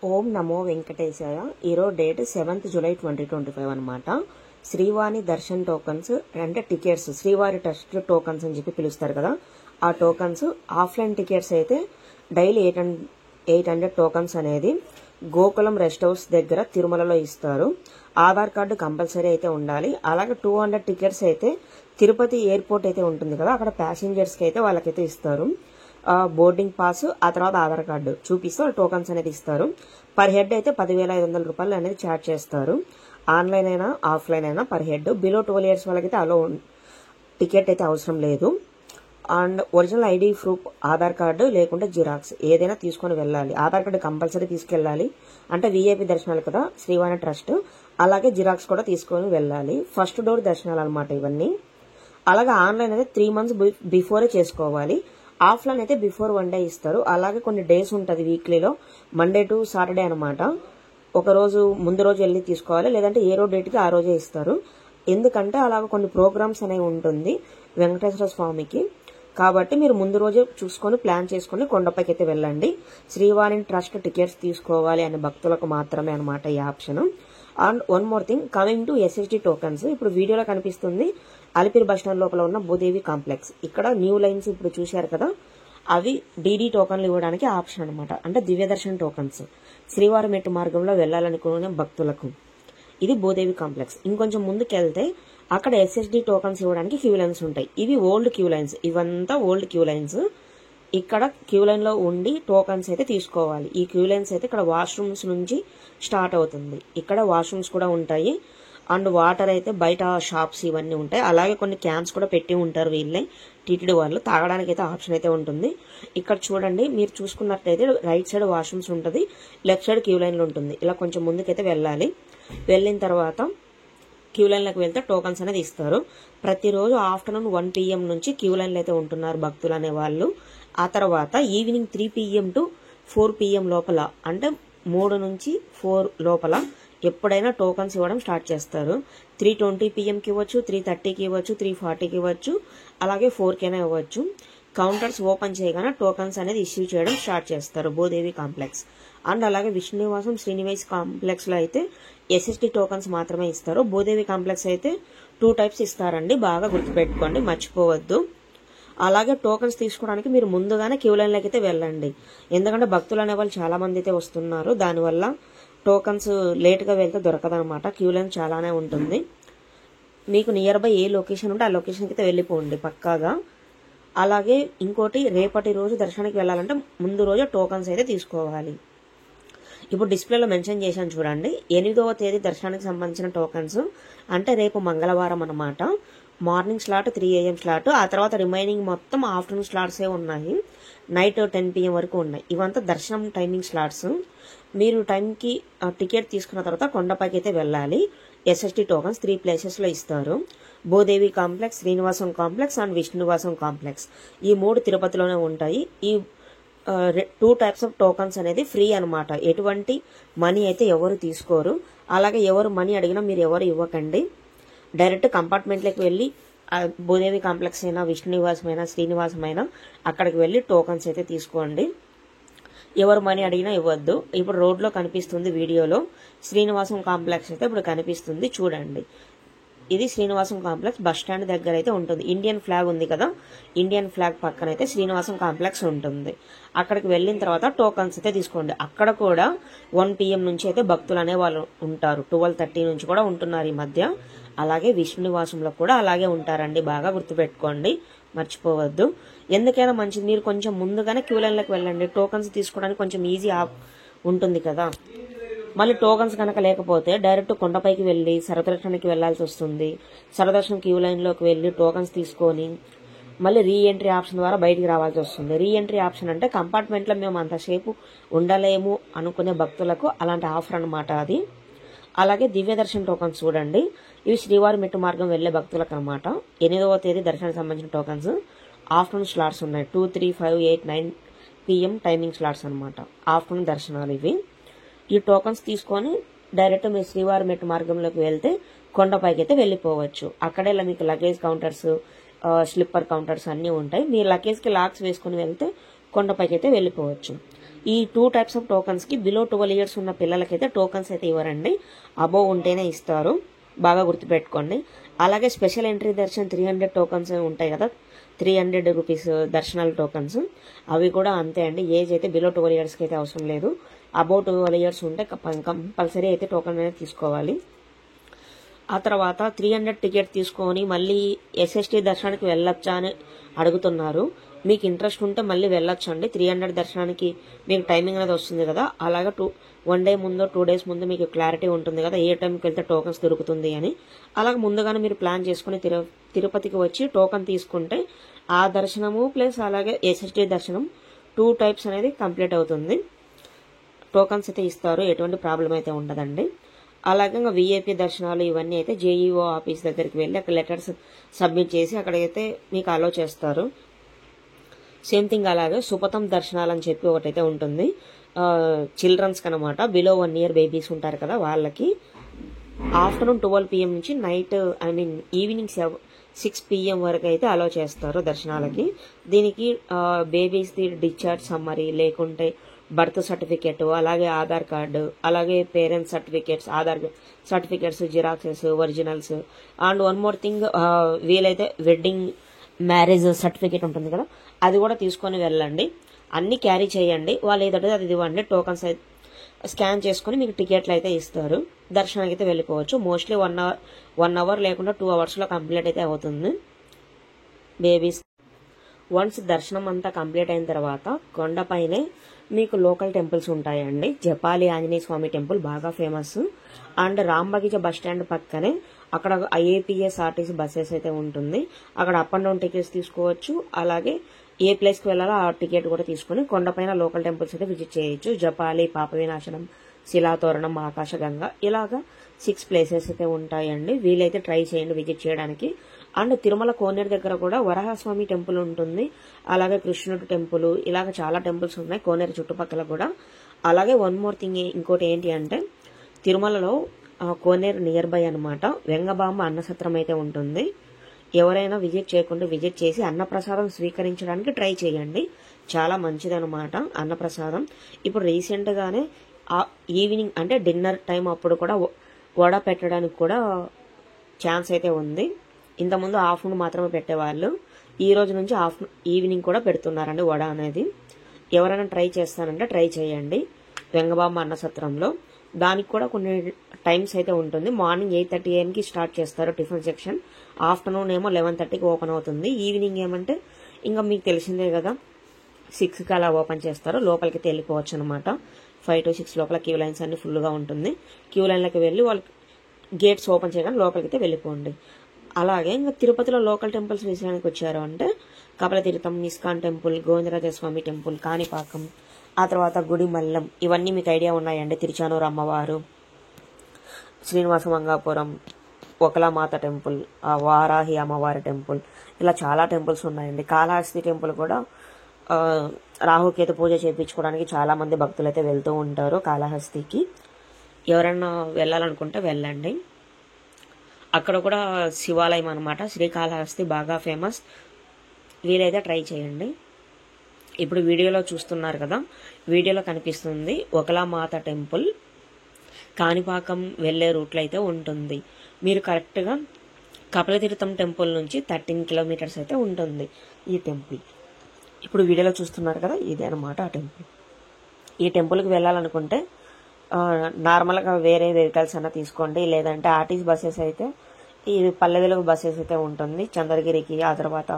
ఓం నమో వెంకటేశాయ. ఈరోజు date 7th July 2025 అనమాట. Srivani Darshan tokens అంటే టికెట్స్, శ్రీవారి ట్రస్ట్ టోకన్స్ అని చెప్పి పిలుస్తారు కదా, ఆ టోకన్స్ ఆఫ్లైన్ టికెట్స్ అయితే డైలీ 800 టోకన్స్ అనేది గోకులం రెస్ట్ హౌస్ దగ్గర తిరుమలలో ఇస్తారు. ఆధార్ కార్డు కంపల్సరీ అయితే ఉండాలి. అలాగే 200 టికెట్స్ అయితే తిరుపతి ఎయిర్పోర్ట్ అయితే ఉంటుంది కదా, అక్కడ ప్యాసింజర్స్కి అయితే వాళ్ళకైతే ఇస్తారు. బోర్డింగ్ పాస్, ఆ తర్వాత ఆధార్ కార్డు చూపిస్తూ టోకన్స్ అనేది ఇస్తారు. పర్ హెడ్ అయితే 10,500 రూపాయలు అనేది ఛార్జ్ చేస్తారు. ఆన్లైన్ అయినా ఆఫ్లైన్ అయినా పర్ హెడ్. బిలో 12 years వాళ్ళకైతే అలో టికెట్ అయితే అవసరం లేదు. And original ID proof, Aadhaar card లేకుంటే జిరాక్స్ ఏదైనా తీసుకొని వెళ్ళాలి. ఆధార్ కార్డు కంపల్సరీ తీసుకెళ్ళాలి, అంటే వీఐపీ దర్శనాలు కదా శ్రీవాణి ట్రస్ట్, అలాగే జిరాక్స్ కూడా తీసుకొని వెళ్ళాలి. ఫస్ట్ డోర్ దర్శనాలు అనమాట ఇవన్నీ. అలాగే ఆన్లైన్ అయితే 3 months బిఫోరే చేసుకోవాలి. ఆఫ్లైన్ అయితే బిఫోర్ 1 day ఇస్తారు. అలాగే కొన్ని డేస్ ఉంటుంది వీక్లీలో, మండే టు సాటర్డే అనమాట. ఒక రోజు ముందు రోజు వెళ్ళి తీసుకోవాలి, లేదంటే ఏ రోజు డేట్కి ఆ రోజే ఇస్తారు. ఎందుకంటే అలాగ కొన్ని ప్రోగ్రామ్స్ అనేవి ఉంటుంది వెంకటేశ్వర స్వామికి, కాబట్టి మీరు ముందు రోజే చూసుకొని ప్లాన్ చేసుకుని కొండపైకి అయితే వెళ్ళండి. శ్రీవాణి ట్రస్ట్ టికెట్స్ తీసుకోవాలి అనే భక్తులకు మాత్రమే అనమాట ఈ option. And one more thing, coming to SSD tokens. ఇప్పుడు వీడియోలో కనిపిస్తుంది అలిపిరి బస్ స్టాండ్ లోపల ఉన్న భూదేవి కాంప్లెక్స్. ఇక్కడ న్యూ లైన్స్ ఇప్పుడు చూశారు కదా, అవి డీడీ టోకన్లు ఇవ్వడానికి ఆప్షన్ అనమాట. అంటే దివ్యదర్శన్ టోకన్స్ శ్రీవారి మెట్టు మార్గంలో వెళ్లాలనుకునే భక్తులకు. ఇది భూదేవి కాంప్లెక్స్. ఇంకొంచెం ముందుకు వెళ్తే అక్కడ ఎస్ఎస్డి టోకన్స్ ఇవ్వడానికి క్యూ లైన్స్ ఉంటాయి. ఇవి ఓల్డ్ క్యూ లైన్స్, ఇవంతా ఓల్డ్ క్యూ లైన్స్. ఇక్కడ క్యూ లైన్ లో ఉండి టోకన్స్ అయితే తీసుకోవాలి. ఈ క్యూ లైన్స్ అయితే ఇక్కడ వాష్రూమ్స్ నుంచి స్టార్ట్ అవుతుంది. ఇక్కడ వాష్రూమ్స్ కూడా ఉంటాయి. అండ్ వాటర్ అయితే బయట షాప్స్ ఇవన్నీ ఉంటాయి. అలాగే కొన్ని క్యాన్స్ కూడా పెట్టి ఉంటారు వీళ్ళే టీటీడీ వాళ్ళు, తాగడానికి అయితే ఆప్షన్ అయితే ఉంటుంది. ఇక్కడ చూడండి, మీరు చూసుకున్నట్లయితే రైట్ సైడ్ వాష్రూమ్స్ ఉంటుంది, లెఫ్ట్ సైడ్ క్యూ లైన్లు ఉంటుంది. ఇలా కొంచెం ముందుకైతే వెళ్ళాలి. వెళ్ళిన తర్వాత క్యూ లైన్లకు వెళ్తే టోకన్స్ అనేది ఇస్తారు. ప్రతిరోజు ఆఫ్టర్నూన్ 1 PM నుంచి క్యూ లైన్లు అయితే ఉంటున్నారు భక్తులు అనే వాళ్ళు. ఆ తర్వాత ఈవినింగ్ 3 PM to 4 PM లోపల, అంటే 3 నుంచి 4 లోపల ఎప్పుడైనా టోకన్స్ ఇవ్వడం స్టార్ట్ చేస్తారు. 3:20 PMకి ఇవ్వచ్చు, 3:30కి ఇవ్వచ్చు, 3:40కి ఇవ్వచ్చు, అలాగే 4కైనా ఇవ్వచ్చు. కౌంటర్స్ ఓపెన్ చేయగానే టోకన్స్ అనేది ఇష్యూ చేయడం స్టార్ట్ చేస్తారు భూదేవి కాంప్లెక్స్. అండ్ అలాగే విష్ణునివాసం శ్రీనివాస్ కాంప్లెక్స్ లో అయితే ఎస్ఎస్డి టోకన్స్ మాత్రమే ఇస్తారు. భూదేవి కాంప్లెక్స్ అయితే 2 types ఇస్తారండి, బాగా గుర్తుపెట్టుకోండి, మర్చిపోవద్దు. అలాగే టోకన్స్ తీసుకోవడానికి మీరు ముందుగానే క్యూ లైన్లోకి అయితే వెళ్ళండి. ఎందుకంటే భక్తులు అనేవాళ్ళు చాలా మంది అయితే వస్తున్నారు, దానివల్ల టోకన్స్ లేట్గా వెళ్తే దొరకదనమాట. క్యూ లైన్ చాలానే ఉంటుంది. మీకు నియర్ బై ఏ లొకేషన్ ఉంటే ఆ లొకేషన్కి అయితే వెళ్ళిపోండి పక్కాగా. అలాగే ఇంకోటి, రేపటి రోజు దర్శనానికి వెళ్ళాలంటే ముందు రోజు టోకన్స్ అయితే తీసుకోవాలి. ఇప్పుడు డిస్ప్లేలో మెన్షన్ చేశాను చూడండి, 8వ తేదీ దర్శనానికి సంబంధించిన టోకన్స్. అంటే రేపు మంగళవారం అనమాట. మార్నింగ్ స్లాట్ 3 AM స్లాట్, ఆ తర్వాత రిమైనింగ్ మొత్తం ఆఫ్టర్నూన్ స్లాట్సే ఉన్నాయి. నైట్ 10 PM వరకు ఉన్నాయి. ఇవంతా దర్శనం టైమింగ్ స్లాట్స్. మీరు టైంకి టికెట్ తీసుకున్న తర్వాత కొండపైకి అయితే వెళ్ళాలి. ఎస్ఎస్టీ టోకన్స్ 3 ప్లేసెస్లో ఇస్తారు. Bhudevi complex, Srinivasam complex and Vishnunivasam complex. ఈ 3 తిరుపతిలోనే ఉంటాయి. ఈ 2 types ఆఫ్ టోకన్స్ అనేది ఫ్రీ అనమాట. ఎటువంటి మనీ అయితే ఎవరు తీసుకోరు. అలాగే ఎవరు మనీ అడిగినా మీరు ఎవరు ఇవ్వకండి. డైరెక్ట్ కంపార్ట్మెంట్లోకి వెళ్ళి భూదేవి కాంప్లెక్స్ అయినా, విష్ణునివాసం అయినా, శ్రీనివాసం అయినా అక్కడికి వెళ్ళి టోకన్స్ అయితే తీసుకోండి. ఎవరు మనీ అడిగినా ఇవ్వద్దు. ఇప్పుడు రోడ్లో కనిపిస్తుంది వీడియోలో శ్రీనివాసం కాంప్లెక్స్ అయితే ఇప్పుడు కనిపిస్తుంది చూడండి. ఇది శ్రీనివాసం కాంప్లెక్స్ బస్ స్టాండ్ దగ్గర అయితే ఉంటుంది. ఇండియన్ ఫ్లాగ్ ఉంది కదా, ఇండియన్ ఫ్లాగ్ పక్కన అయితే శ్రీనివాసం కాంప్లెక్స్ ఉంటుంది. అక్కడికి వెళ్ళిన తర్వాత టోకన్స్ అయితే తీసుకోండి. అక్కడ కూడా 1 PM నుంచి అయితే భక్తులు అనే వాళ్ళు ఉంటారు. 12:30 నుంచి కూడా ఉంటున్నారు ఈ మధ్య. అలాగే విష్ణునివాసంలో కూడా అలాగే ఉంటారండి, బాగా గుర్తుపెట్టుకోండి, మర్చిపోవద్దు. ఎందుకైనా మంచిది మీరు కొంచెం ముందుగానే క్యూ లైన్లోకి వెళ్ళండి. టోకన్స్ తీసుకోవడానికి కొంచెం ఈజీ ఉంటుంది కదా. మళ్ళీ టోకన్స్ కనుక లేకపోతే డైరెక్ట్ కొండపైకి వెళ్ళి సర్వదర్శనానికి వెళ్లాల్సి వస్తుంది. సర్వదర్శనం క్యూ లైన్లోకి వెళ్ళి టోకన్స్ తీసుకొని మళ్ళీ రీ ఎంట్రీ ఆప్షన్ ద్వారా బయటికి రావాల్సి వస్తుంది. రీ ఎంట్రీ ఆప్షన్ అంటే కంపార్ట్మెంట్లో మేము అంతసేపు ఉండలేము అనుకునే భక్తులకు అలాంటి ఆఫర్ అనమాట అది. అలాగే దివ్యదర్శన్ టోకన్స్ చూడండి, ఇవి శ్రీవారి మెట్టు మార్గం వెళ్లే భక్తులకు అనమాట. 8వ తేదీ దర్శనానికి సంబంధించిన టోకన్స్. ఆఫ్టర్నూన్ స్లాట్స్ ఉన్నాయి. 2, 3, 5, 8, 9 PM టైమింగ్ స్లాట్స్ అనమాట. ఆఫ్టర్నూన్ దర్శనాలు ఇవి. ఈ టోకన్స్ తీసుకొని డైరెక్ట్ మీరు శ్రీవారి మెట్టు మార్గంలోకి వెళ్తే కొండపైకి అయితే వెళ్ళిపోవచ్చు. అక్కడే మీకు లగేజ్ కౌంటర్స్, స్లిప్పర్ కౌంటర్స్ అన్నీ ఉంటాయి. మీ లగేజ్కి లాక్స్ వేసుకుని వెళ్తే కొండపైకి అయితే వెళ్ళిపోవచ్చు. ఈ 2 టైప్స్ ఆఫ్ టోకన్స్కి బిలో 12 ఇయర్స్ ఉన్న పిల్లలకైతే టోకన్స్ అయితే ఇవ్వరండి, అబోవ్ ఉంటేనే ఇస్తారు, బాగా గుర్తుపెట్టుకోండి. అలాగే స్పెషల్ ఎంట్రీ దర్శన్ 300 టోకన్స్ ఉంటాయి కదా, 300 రూపీస్ దర్శనాల టోకన్స్, అవి కూడా అంతే అండి. ఏజ్ అయితే బిలో 12 ఇయర్స్కి అయితే అవసరం లేదు, అబౌవ్ 12 ఇయర్స్ ఉంటే కంపల్సరీ అయితే టోకన్ అనేది తీసుకోవాలి. ఆ తర్వాత 300 టికెట్ తీసుకొని మళ్ళీ ఎస్ఎస్టీ దర్శనానికి వెళ్ళొచ్చా అని అడుగుతున్నారు. మీకు ఇంట్రెస్ట్ ఉంటే మళ్ళీ వెళ్ళొచ్చండి. 300 దర్శనానికి మీకు టైమింగ్ అనేది వస్తుంది కదా, అలాగే 1 డే ముందో 2 డేస్ ముందు మీకు క్లారిటీ ఉంటుంది కదా ఏ టైంకి వెళ్తే టోకన్స్ దొరుకుతుంది అని. అలాగే ముందుగానే మీరు ప్లాన్ చేసుకుని తిరుపతికి వచ్చి టోకన్ తీసుకుంటే ఆ దర్శనము ప్లస్ అలాగే ఎస్ఎస్టీ దర్శనం 2 టైప్స్ అనేది కంప్లీట్ అవుతుంది. టోకన్స్ అయితే ఇస్తారు, ఎటువంటి ప్రాబ్లం అయితే ఉండదండి. అలాగే ఇంకా విఐపీ దర్శనాలు ఇవన్నీ అయితే జేఈఓ ఆఫీస్ దగ్గరికి వెళ్ళి అక్కడ లెటర్స్ సబ్మిట్ చేసి అక్కడైతే మీకు అలో చేస్తారు. సేమ్ థింగ్ అలాగే సుపథం దర్శనాలు అని చెప్పి ఒకటైతే ఉంటుంది, చిల్డ్రన్స్కి అనమాట. బిలో 1 ఇయర్ బేబీస్ ఉంటారు కదా వాళ్ళకి ఆఫ్టర్నూన్ 12 PM నుంచి నైట్ ఈవినింగ్ 6 PM వరకు అయితే అలో చేస్తారు దర్శనాలకి. దీనికి బేబీస్ది డిశ్చార్జ్ సమ్మరీ లేకుంటే బర్త్ సర్టిఫికేట్, అలాగే ఆధార్ కార్డు, అలాగే parents certificates, Aadhaar certificates, xeroxes, originals, and one more thing వీలైతే వెడ్డింగ్ మ్యారేజ్ సర్టిఫికేట్ ఉంటుంది కదా అది కూడా తీసుకొని వెళ్ళండి. అన్ని క్యారీ చేయండి. వాళ్ళు ఏదంటే అది ఇవ్వండి, టోకన్స్ అయితే స్కాన్ చేసుకుని మీకు టికెట్లు అయితే ఇస్తారు. దర్శనానికి అయితే వెళ్ళిపోవచ్చు. మోస్ట్లీ 1 అవర్ లేకుండా 2 అవర్స్లో కంప్లీట్ అయితే అవుతుంది. బేబీస్ వన్స్ దర్శనం అంతా కంప్లీట్ అయిన తర్వాత కొండపైనే మీకు లోకల్ టెంపుల్స్ ఉంటాయండి. జపాలి ఆంజనేయ స్వామి టెంపుల్ బాగా ఫేమస్, అండ్ రాంబగిజ బస్ స్టాండ్ పక్కనే అక్కడ ఐఏపీఎస్ ఆర్టీసీ బస్సెస్ అయితే ఉంటుంది. అక్కడ అప్ అండ్ డౌన్ టికెట్స్ తీసుకోవచ్చు. అలాగే ఏ ప్లేస్కి వెళ్ళాలో ఆ టికెట్ కూడా తీసుకుని కొండపైన లోకల్ టెంపుల్స్ అయితే విజిట్ చేయొచ్చు. జపాలి, పాప వినాశనం, శిలాతోరణం, ఆకాశగంగ, ఇలాగా 6 ప్లేసెస్ అయితే ఉంటాయండి. వీలైతే ట్రై చేయండి విజిట్ చేయడానికి. అండ్ తిరుమల కోనేరు దగ్గర కూడా వరహస్వామి టెంపుల్ ఉంటుంది, అలాగే కృష్ణుడు టెంపుల్, ఇలాగ చాలా టెంపుల్స్ ఉన్నాయి కోనేరు చుట్టుపక్కల కూడా. అలాగే వన్ మోర్ థింగ్ ఇంకోటి ఏంటి అంటే తిరుమలలో కోనేరు నియర్ బై అనమాట వెంగబాంబ అన్నసత్రం అయితే ఉంటుంది. ఎవరైనా విజిట్ చేయకుండా విజిట్ చేసి అన్నప్రసాదం స్వీకరించడానికి ట్రై చేయండి, చాలా మంచిదనమాట అన్నప్రసాదం. ఇప్పుడు రీసెంట్గానే ఈవినింగ్ అంటే డిన్నర్ టైం అప్పుడు కూడా వడ పెట్టడానికి కూడా ఛాన్స్ అయితే ఉంది. ఇంతకుముందు ఆఫ్టర్నూన్ మాత్రమే పెట్టేవాళ్ళు, ఈ రోజు నుంచి ఈవినింగ్ కూడా పెడుతున్నారండి వడ అనేది. ఎవరైనా ట్రై చేస్తానంటే ట్రై చేయండి వెంగబాంబ అన్నసత్రంలో. దానికి కూడా కొన్ని టైమ్స్ అయితే ఉంటుంది. మార్నింగ్ 8:30 AM స్టార్ట్ చేస్తారు టిఫిన్ సెక్షన్, ఆఫ్టర్నూన్ ఏమో 11:30కి ఓపెన్ అవుతుంది. ఈవినింగ్ ఏమంటే ఇంకా మీకు తెలిసిందే కదా 6కి అలా ఓపెన్ చేస్తారు. లోపలికి వెళ్ళిపోవచ్చు అనమాట. 5 to 6 లోపల క్యూ లైన్స్ అన్ని ఫుల్గా ఉంటుంది. క్యూ లైన్లోకి వెళ్ళి వాళ్ళకి గేట్స్ ఓపెన్ చేయగానే లోపలికి అయితే వెళ్ళిపోండి. అలాగే ఇంకా తిరుపతిలో లోకల్ టెంపుల్స్ విషయానికి వచ్చారు అంటే Kapilatheertham, ISKCON temple, Govindarajaswamy temple, Kanipakam, ఆ తర్వాత గుడిమల్లం, ఇవన్నీ మీకు ఐడియా ఉన్నాయండి. తిరుచానూరు అమ్మవారు, శ్రీనివాస మంగాపురం, ఒకలామాత టెంపుల్, వారాహి అమ్మవారి టెంపుల్, ఇలా చాలా టెంపుల్స్ ఉన్నాయండి. కాళహస్తి టెంపుల్ కూడా రాహుకేతు పూజ చేయించుకోవడానికి చాలా మంది భక్తులు అయితే వెళ్తూ ఉంటారు కాళహస్తికి. ఎవరైనా వెళ్ళాలనుకుంటే వెళ్ళండి. అక్కడ కూడా శివాలయం అనమాట, శ్రీకాళహస్తి బాగా ఫేమస్, వీలైతే ట్రై చేయండి. ఇప్పుడు వీడియోలో చూస్తున్నారు కదా, వీడియోలో కనిపిస్తుంది ఒకలామాత టెంపుల్. కాణిపాకం వెళ్ళే రూట్లో అయితే ఉంటుంది. మీరు కరెక్ట్గా కపిలతీర్థం టెంపుల్ నుంచి 13 కిలోమీటర్స్ అయితే ఉంటుంది ఈ టెంపుల్. ఇప్పుడు వీడియోలో చూస్తున్నారు కదా, ఇదే అనమాట ఆ టెంపుల్. ఈ టెంపుల్కి వెళ్ళాలనుకుంటే నార్మల్గా వేరే వెహికల్స్ అన్న తీసుకోండి, లేదంటే ఆర్టీసీ బస్సెస్ అయితే ఈ పల్లె వెలుగు బస్సెస్ అయితే ఉంటుంది చంద్రగిరికి, ఆ తర్వాత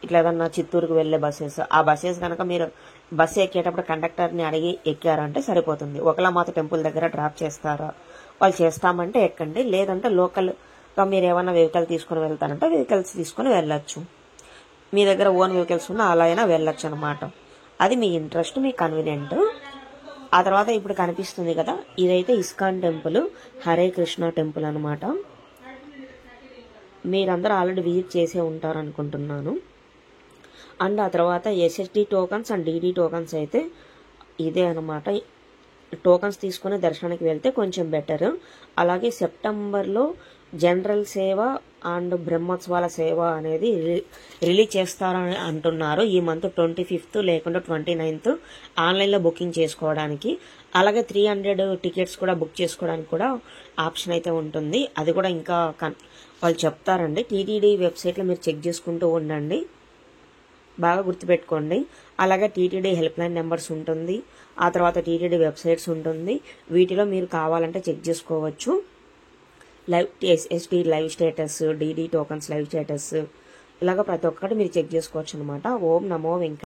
ఇట్లా ఏదన్నా చిత్తూరుకు వెళ్ళే బస్సెస్. ఆ బస్సెస్ కనుక మీరు బస్సు ఎక్కేటప్పుడు కండక్టర్ని అడిగి ఎక్కారంటే సరిపోతుంది. ఒకలామాత టెంపుల్ దగ్గర డ్రాప్ చేస్తారా, వాళ్ళు చేస్తామంటే ఎక్కండి, లేదంటే లోకల్గా మీరు ఏమైనా వెహికల్ తీసుకుని వెళ్తారంటే వెహికల్స్ తీసుకుని వెళ్ళొచ్చు. మీ దగ్గర ఓన్ వెహికల్స్ ఉన్నా అలా అయినా వెళ్ళొచ్చు అనమాట. అది మీ ఇంట్రెస్ట్, మీ కన్వీనియంట్. ఆ తర్వాత ఇప్పుడు కనిపిస్తుంది కదా, ఇదైతే ISKCON temple, Hare Krishna temple అనమాట. మీరందరూ ఆల్రెడీ విజిట్ చేసే ఉంటారు అనుకుంటున్నాను. అండ్ ఆ తర్వాత SSD tokens and DD tokens అయితే ఇదే అనమాట. టోకన్స్ తీసుకుని దర్శనానికి వెళ్తే కొంచెం బెటర్. అలాగే సెప్టెంబర్లో జనరల్ సేవ అండ్ బ్రహ్మోత్సవాల సేవ అనేది రిలీజ్ చేస్తారని అంటున్నారు ఈ మంత్ 25th లేకుంటే 29th ఆన్లైన్లో బుకింగ్ చేసుకోవడానికి. అలాగే 300 టికెట్స్ కూడా బుక్ చేసుకోవడానికి కూడా ఆప్షన్ అయితే ఉంటుంది. అది కూడా ఇంకా వాళ్ళు చెప్తారండి. టీటీడీ వెబ్సైట్లో మీరు చెక్ చేసుకుంటూ ఉండండి, బాగా గుర్తుపెట్టుకోండి. అలాగే టీటీడీ హెల్ప్ లైన్ నెంబర్స్ ఉంటుంది, ఆ తర్వాత టీటీడీ వెబ్సైట్స్ ఉంటుంది. వీటిలో మీరు కావాలంటే చెక్ చేసుకోవచ్చు. Live SST live status, DD tokens live status, ఇలాగ ప్రతి ఒక్కటి మీరు చెక్ చేసుకోవచ్చు అనమాట. ఓం నమో వెంకట.